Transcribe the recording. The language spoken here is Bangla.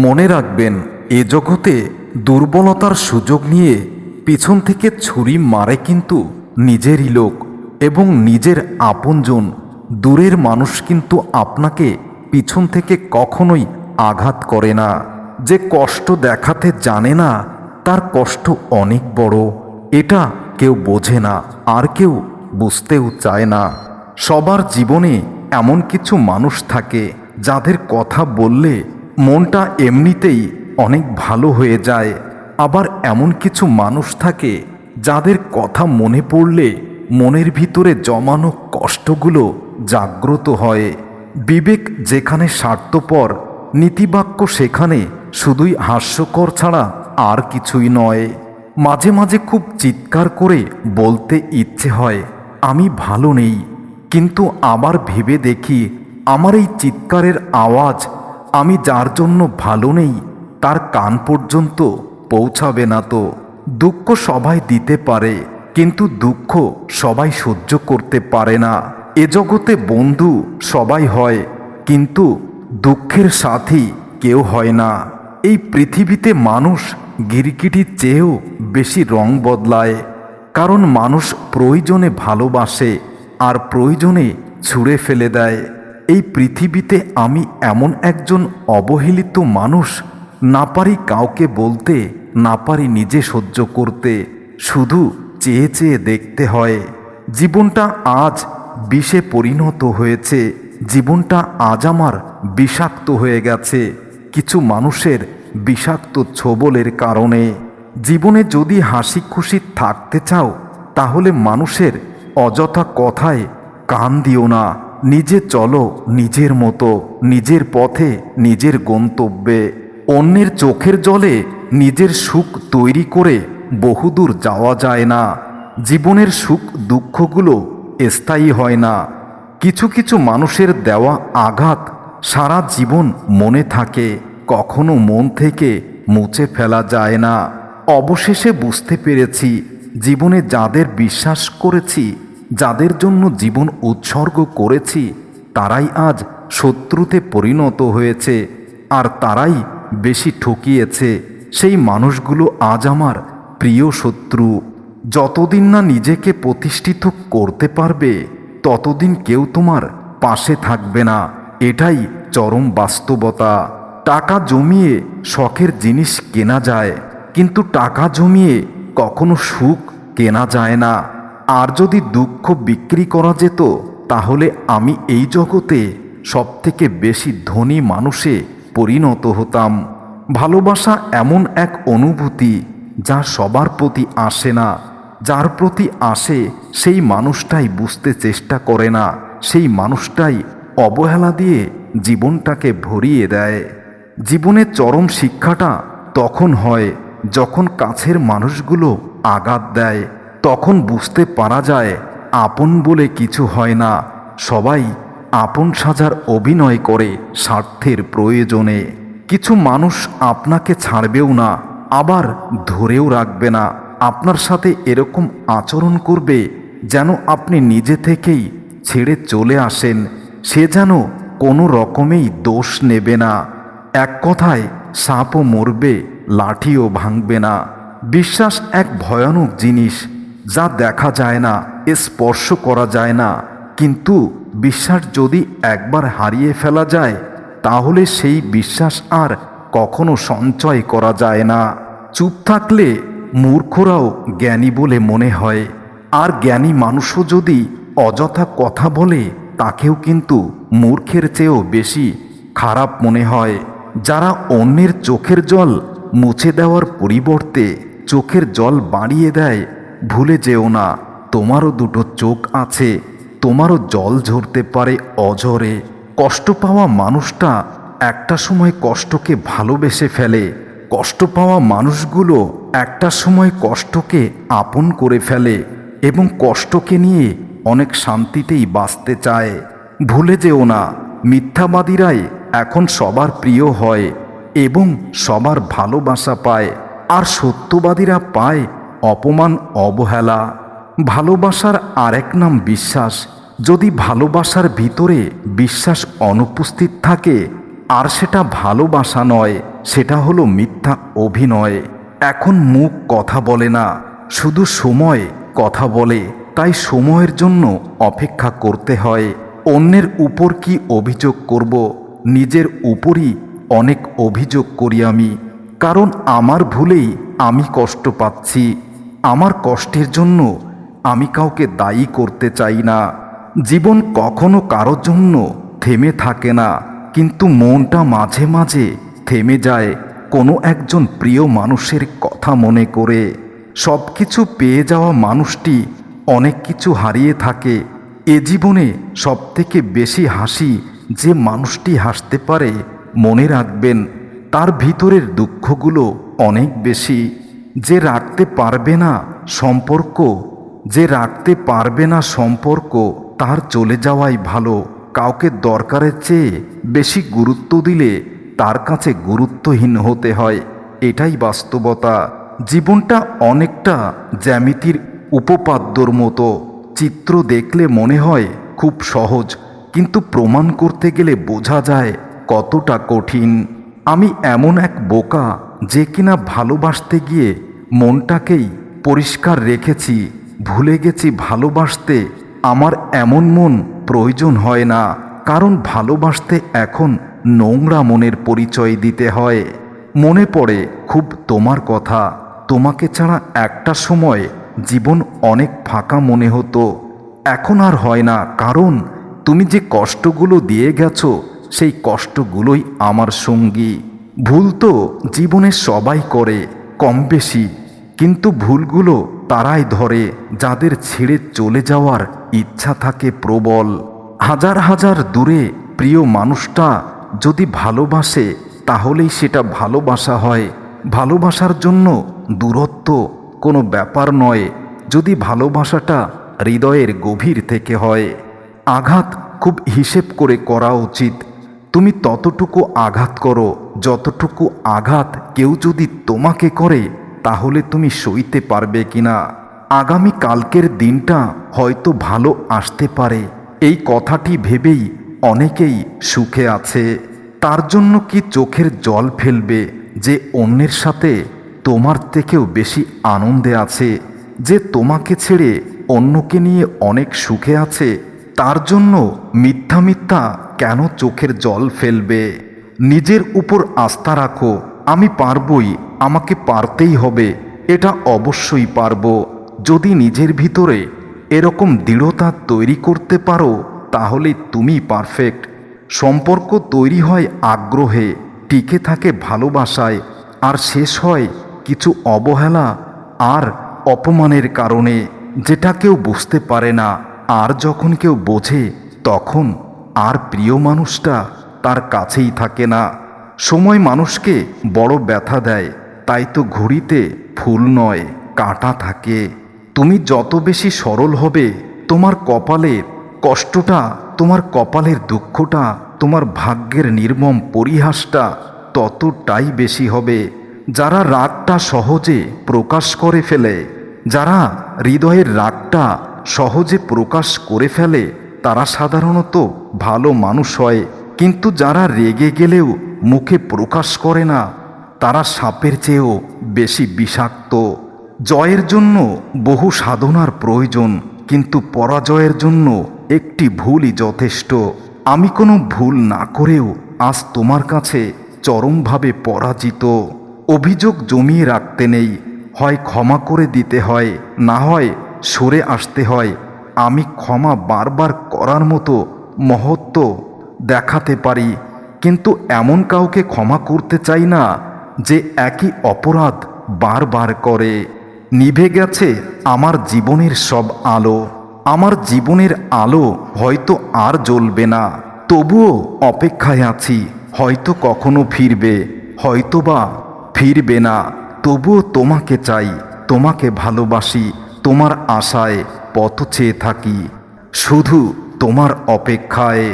মনে রাখবেন, এ জগতে দুর্বলতার সুযোগ নিয়ে পিছন থেকে ছুরি মারে কিন্তু নিজেরই লোক এবং নিজের আপনজন। দূরের মানুষ কিন্তু আপনাকে পিছন থেকে কখনোই আঘাত করে না। যে কষ্ট দেখাতে জানে না তার কষ্ট অনেক বড়, এটা কেউ বোঝে না আর কেউ বুঝতেও চায় না। সবার জীবনে এমন কিছু মানুষ থাকে যাদের কথা বললে মনটা এমনিতেই অনেক ভালো হয়ে যায়। আবার এমন কিছু মানুষ থাকে যাদের কথা মনে পড়লে মনের ভিতরে জমানো কষ্টগুলো জাগ্রত হয়। বিবেক যেখানে স্বার্থপর, নীতিবাক্য সেখানে শুধুই হাস্যকর ছাড়া আর কিছুই নয়। মাঝে মাঝে খুব চিৎকার করে বলতে ইচ্ছে হয় আমি ভালো নেই, কিন্তু আবার ভেবে দেখি আমার এই চিৎকারের আওয়াজ আমি যার জন্য ভালো নেই তার কান পর্যন্ত পৌঁছাবে না। তো দুঃখ সবাই দিতে পারে, কিন্তু দুঃখ সবাই সহ্য করতে পারে না। এ জগতে বন্ধু সবাই হয়, কিন্তু দুঃখের সাথী কেউ হয় না। এই পৃথিবীতে মানুষ গিরগিটির চেয়েও বেশি রং বদলায়, কারণ মানুষ প্রয়োজনে ভালোবাসে আর প্রয়োজনে ছুঁড়ে ফেলে দেয়। এই পৃথিবীতে আমি এমন একজন অবহেলিত মানুষ, না পারি কাউকে বলতে, না পারি নিজে সহ্য করতে, শুধু চেয়ে চেয়ে দেখতে হয়। জীবনটা আজ বিষে পরিণত হয়েছে, জীবনটা আজ আমার বিষাক্ত হয়ে গেছে কিছু মানুষের বিষাক্ত ছোবলের কারণে। জীবনে যদি হাসি খুশি থাকতে চাও তাহলে মানুষের অযথা কথায় কান দিও না। নিজে চলো নিজের মতো, নিজের পথে, নিজের গন্তব্যে। অন্যের চোখের জলে নিজের সুখ তৈরি করে বহুদূর যাওয়া যায় না। জীবনের সুখ দুঃখগুলো স্থায়ী হয় না। কিছু কিছু মানুষের দেওয়া আঘাত সারা জীবন মনে থাকে, কখনো মন থেকে মুছে ফেলা যায় না। অবশেষে বুঝতে পেরেছি, জীবনে যাদের বিশ্বাস করেছি, যাদের জন্য জীবন উৎসর্গ করেছি, তারাই আজ শত্রুতে পরিণত হয়েছে, আর তারাই বেশি ঠকিয়েছে। সেই মানুষগুলো আজ আমার প্রিয় শত্রু। যতদিন না নিজেকে প্রতিষ্ঠিত করতে পারবে ততদিন কেউ তোমার পাশে থাকবে না, এটাই চরম বাস্তবতা। টাকা জমিয়ে শখের জিনিস কেনা যায়, কিন্তু টাকা জমিয়ে কখনো সুখ কেনা যায় না। আর যদি দুঃখ বিক্রি করা যেত তাহলে আমি এই জগতে সবথেকে বেশি ধনী মানুষে পরিণত হতাম। ভালোবাসা এমন এক অনুভূতি যা সবার প্রতি আসে না। যার প্রতি আসে সেই মানুষটাই বুঝতে চেষ্টা করে না, সেই মানুষটাই অবহেলা দিয়ে জীবনটাকে ভরিয়ে দেয়। জীবনের চরম শিক্ষাটা তখন হয় যখন কাছের মানুষগুলো আঘাত দেয়। তখন বুঝতে পারা যায় আপন বলে কিছু হয় না, সবাই আপন সাজার অভিনয় করে স্বার্থের প্রয়োজনে। কিছু মানুষ আপনাকে ছাড়বেও না, আবার ধরেও রাখবে না। আপনার সাথে এরকম আচরণ করবে যেন আপনি নিজে থেকেই ছেড়ে চলে আসেন, সে যেন কোনো রকমেই দোষ নেবে না। এক কথায়, সাপও মরবে, লাঠিও ভাঙবে না। বিশ্বাস এক ভয়ানক জিনিস, যা দেখা যায় না, স্পর্শ করা যায় না, কিন্তু বিশ্বাস যদি একবার হারিয়ে ফেলা যায় তাহলে সেই বিশ্বাস আর কখনো সঞ্চয় করা যায় না। চুপ থাকলে মূর্খরাও জ্ঞানী বলে মনে হয়, আর জ্ঞানী মানুষও যদি অযথা কথা বলে তাকেও কিন্তু মূর্খের চেয়েও বেশি খারাপ মনে হয়। যারা অন্যের চোখের জল মুছে দেওয়ার পরিবর্তে চোখের জল বাড়িয়ে দেয়, ভুলে যেও না তোমারও দুটো চোখ আছে, তোমারও জল ঝরতে পারে অঝরে। কষ্ট পাওয়া মানুষটা একটা সময় কষ্টকে ভালোবেসে ফেলে, কষ্ট পাওয়া মানুষগুলো একটা সময় কষ্টকে আপন করে ফেলে এবং কষ্টকে নিয়ে অনেক শান্তিতেই বাঁচতে চায়। ভুলে যেও না, মিথ্যাবাদীরাই এখন সবার প্রিয় হয় এবং সবার ভালোবাসা পায়, আর সত্যবাদীরা পায় অপমান, অবহেলা। ভালোবাসার আরেক নাম বিশ্বাস। যদি ভালোবাসার ভিতরে বিশ্বাস অনুপস্থিত থাকে আর সেটা ভালোবাসা নয়, সেটা হলো মিথ্যা অভিনয়। এখন মুখ কথা বলে না, শুধু সময় কথা বলে। তাই সময়ের জন্য অপেক্ষা করতে হয়। অন্যের উপর কি অভিযোগ করব, নিজের উপরই অনেক অভিযোগ করি আমি। কারণ আমার ভুলেই আমি কষ্ট পাচ্ছি। আমার কষ্টের জন্য আমি কাউকে দায়ী করতে চাই না। জীবন কখনো কারোর জন্য থেমে থাকে না, কিন্তু মনটা মাঝে মাঝে থেমে যায় কোনো একজন প্রিয় মানুষের কথা মনে করে। সব কিছু পেয়ে যাওয়া মানুষটি অনেক কিছু হারিয়ে থাকে। এ জীবনে সবথেকে বেশি হাসি যে মানুষটি হাসতে পারে, মনে রাখবেন তার ভিতরের দুঃখগুলো অনেক বেশি। যে রাখতে পারবে না সম্পর্ক, যে রাখতে পারবে না সম্পর্ক, তার চলে যাওয়াই ভালো। কাউকে দরকারের চেয়ে বেশি গুরুত্ব দিলে তার কাছে গুরুত্বহীন হতে হয়, এটাই বাস্তবতা। জীবনটা অনেকটা জ্যামিতির উপপাদ্যর মতো। চিত্র দেখলে মনে হয় খুব সহজ, কিন্তু প্রমাণ করতে গেলে বোঝা যায় কতটা কঠিন। আমি এমন এক বোকা যে কিনা ভালোবাসতে গিয়ে মনটাকেই পরিষ্কার রেখেছি। ভুলে গেছি ভালোবাসতে আমার এমন মন প্রয়োজন হয় না। কারণ ভালোবাসতে এখন নোংরা মনের পরিচয় দিতে হয়। মনে পড়ে খুব তোমার কথা। তোমাকে ছাড়া একটা সময় জীবন অনেক ফাঁকা মনে হতো, এখন আর হয় না। কারণ তুমি যে কষ্টগুলো দিয়ে গেছো, সেই কষ্টগুলোই আমার সঙ্গী। ভুল তো জীবনে সবাই করে কম বেশি, কিন্তু ভুলগুলো তারাই ধরে যাদের ছেড়ে চলে যাওয়ার ইচ্ছা থাকে প্রবল। হাজার হাজার দূরে প্রিয় মানুষটা যদি ভালোবাসে, তাহলেই সেটা ভালোবাসা হয়। ভালোবাসার জন্য দূরত্ব কোনো ব্যাপার নয়, যদি ভালোবাসাটা হৃদয়ের গভীর থেকে হয়। আঘাত খুব হিসেব করে করা উচিত। তুমি ততটুকু আঘাত করো যতটুকু আঘাত কেউ যদি তোমাকে করে, তাহলে তুমি সইতে পারবে কিনা। আগামী কালকের দিনটা হয়তো ভালো আসতে পারে, এই কথাটি ভেবেই অনেকেই সুখে আছে। তার জন্য কি চোখের জল ফেলবে যে অন্যের সাথে তোমার থেকেও বেশি আনন্দে আছে? যে তোমাকে ছেড়ে অন্যকে নিয়ে অনেক সুখে আছে, তার জন্য মিথ্যা মিথ্যা কেন চোখের জল ফেলবে? নিজের উপর আস্থা রাখো। আমি পারবই, আমাকে পারতেই হবে, এটা অবশ্যই পারবো। যদি নিজের ভিতরে এরকম দৃঢ়তা তৈরি করতে পারো, তাহলে তুমি পারফেক্ট। সম্পর্ক তৈরি হয় আগ্রহে, টিকে থাকে ভালোবাসায়, আর শেষ হয় কিছু অবহেলা আর অপমানের কারণে, যেটা কেউ বুঝতে পারে না। আর যখন কেউ বোঝে, তখন আর প্রিয় মানুষটা তার কাছেই থাকে না। সময় মানুষকে বড় ব্যথা দেয়, তাই তো ঘড়িতে ফুল নয় কাঁটা থাকে। তুমি যত বেশি সরল হবে, তোমার কপালের কষ্টটা, তোমার কপালের দুঃখটা, তোমার ভাগ্যের নির্মম পরিহাসটা ততটাই বেশি হবে। যারা রাগটা সহজে প্রকাশ করে ফেলে, যারা হৃদয়ের রাগটা সহজে প্রকাশ করে ফেলে, তারা সাধারণত ভালো মানুষ হয়। কিন্তু যারা রেগে গেলেও মুখে প্রকাশ করে না, তারা সাপের চেয়েও বেশি বিষাক্ত। জয়ের জন্য বহু সাধনার প্রয়োজন, কিন্তু পরাজয়ের জন্য একটি ভুলই যথেষ্ট। আমি কোনো ভুল না করেও আজ তোমার কাছে চরমভাবে পরাজিত। অভিযোগ জমিয়ে রাখতে নেই, হয় ক্ষমা করে দিতে হয়, না হয় সরে আসতে হয়। আমি ক্ষমা বারবার করার মতো মহত্ব দেখাতে পারি, কিন্তু এমন কাউকে ক্ষমা করতে চাই না যে একই অপরাধ বারবার করে। নিভে গেছে আমার জীবনের সব আলো, আমার জীবনের আলো হয়তো আর জ্বলবে না, তবুও অপেক্ষায় আছি। হয়তো কখনো ফিরবে, হয়তোবা ফিরবে না, তবুও তোমাকে চাই, তোমাকে ভালোবাসি। তোমার আশায় পথ চেয়ে থাকি, শুধু তোমার অপেক্ষায়।